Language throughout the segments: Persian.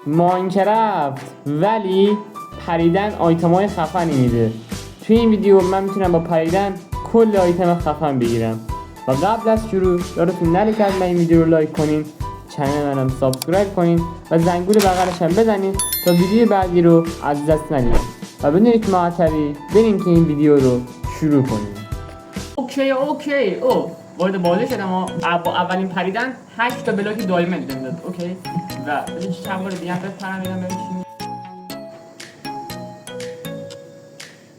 ماینکرافت ولی پریدن آیتمای خفنی میده. توی این ویدیو من میتونم با پریدن کل آیتم خفن بگیرم. و قبل از شروع یادتون نره که حتما این ویدیو رو لایک کنین، چنل منم سابسکرایب کنین و زنگوله بغلش هم بزنین تا ویدیو بعدی رو از دست ندید. و بدون یک معطلی بریم که این ویدیو رو شروع کنیم. اوکی وارد بازی شدم و با اولین پریدن 8 تا بلاک دایموند بهم داد. اوکی و چند بار دیگه هم بپرم ببینم ببینم.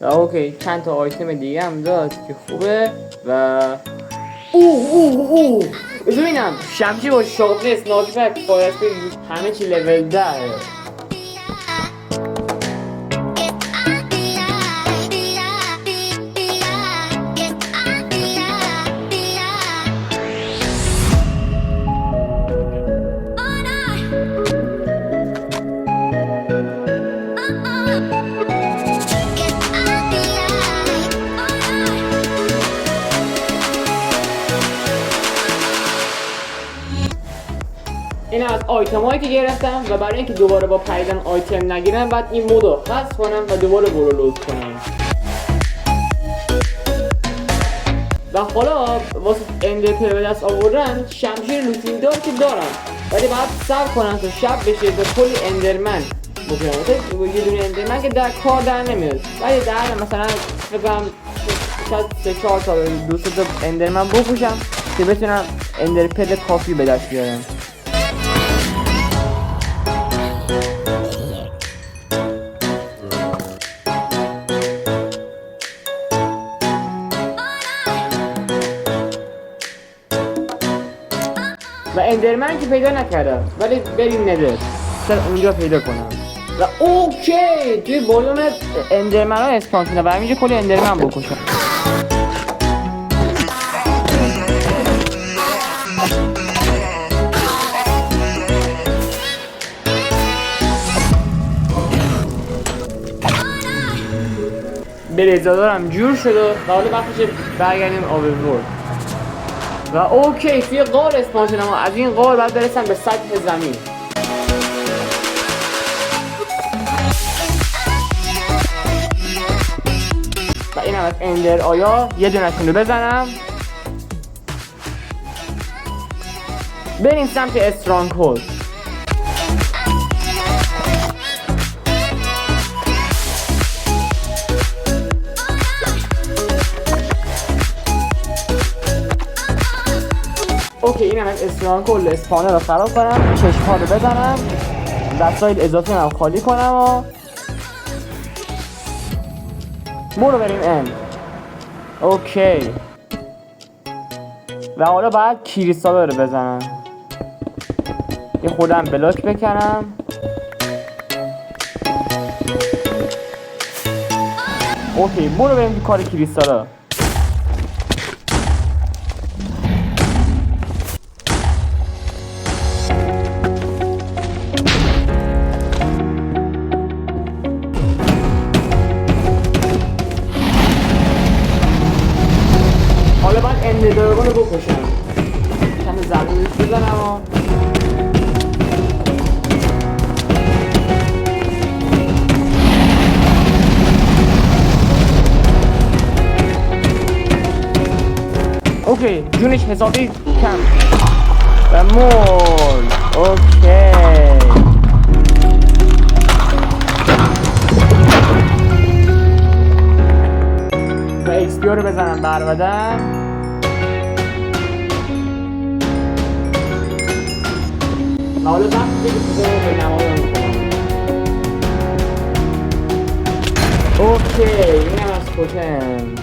و اوکی چند تا آیتم دیگه هم داد که خوبه و ببینم شمشیر با شاقه اسنایپر باید همه چی لول 10. این از آیتم هایی که گرفتم و برای اینکه دوباره با پریدن آیتم نگیرم بعد این مود رو حذف کنم و دوباره برولود کنم. و حالا واسه اندر پر به دست آوردن شمشیر لوتینگ دار که دارم، ولی باید صبر کنم تا شب بشه تا کلی اندرمن بکنم. یه دونه اندرمن که در کار در نمیاد، ولی در مثلا بگم شاید 3-4 تا 2 تا اندرمن بکشم که بتونم اندر پر کافی به دست بیارم. و اندرمن که پیدا نکردم، ولی بریم ندر سر اونجا پیدا کنم. و اوکی توی بایوم اندرمن ها اسپان شدم و همینجا کلی اندرمن بکشم. بریزادارم جور شده و حالا وقتش برگردیم آورورد. و اوکی توی غار اسپان شدم و از این غار باید برسم به سطح زمین. و این هم از اندر آیا یه دونشون رو بزنم. بریم سمت استرانگ هولد. اوکی این هم از استرانگ هولد اسپانر رو خراب کنم، چشم‌ها رو بزنم، وسایل اضافی هم خالی کنم و برو بریم اند. اوکی و حالا باید کریستال رو بزنم، یه خودم بلاک بکنم. اوکی برو بریم تو کار کریستالا. حالا باید اند دراگون رو بکشم، کمی زبونش بزنم و اوکی جونش حسابی کم و مرد. اوکی و ایکسپیو رو بزنم برودم. و حالا وقتی که به نمایان میکنم. اوکی این هم از پوتن.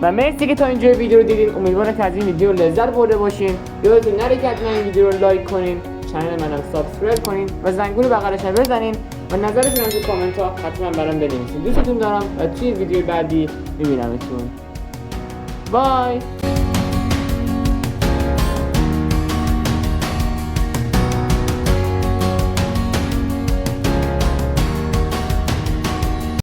و مرسی که تا اینجا ویدیو رو دیدین. امیدوارم که از این ویدیو لذت برده باشین. یادتون نره که حتما این ویدیو رو لایک کنین، چنل منم سابسکرایب کنین و زنگوله بغلش هم بزنین و نظرتون رو تو کامنت ها حتما برام بنویسین. دوستتون دارم و توی ویدیو بعدی میبینمتون. بای.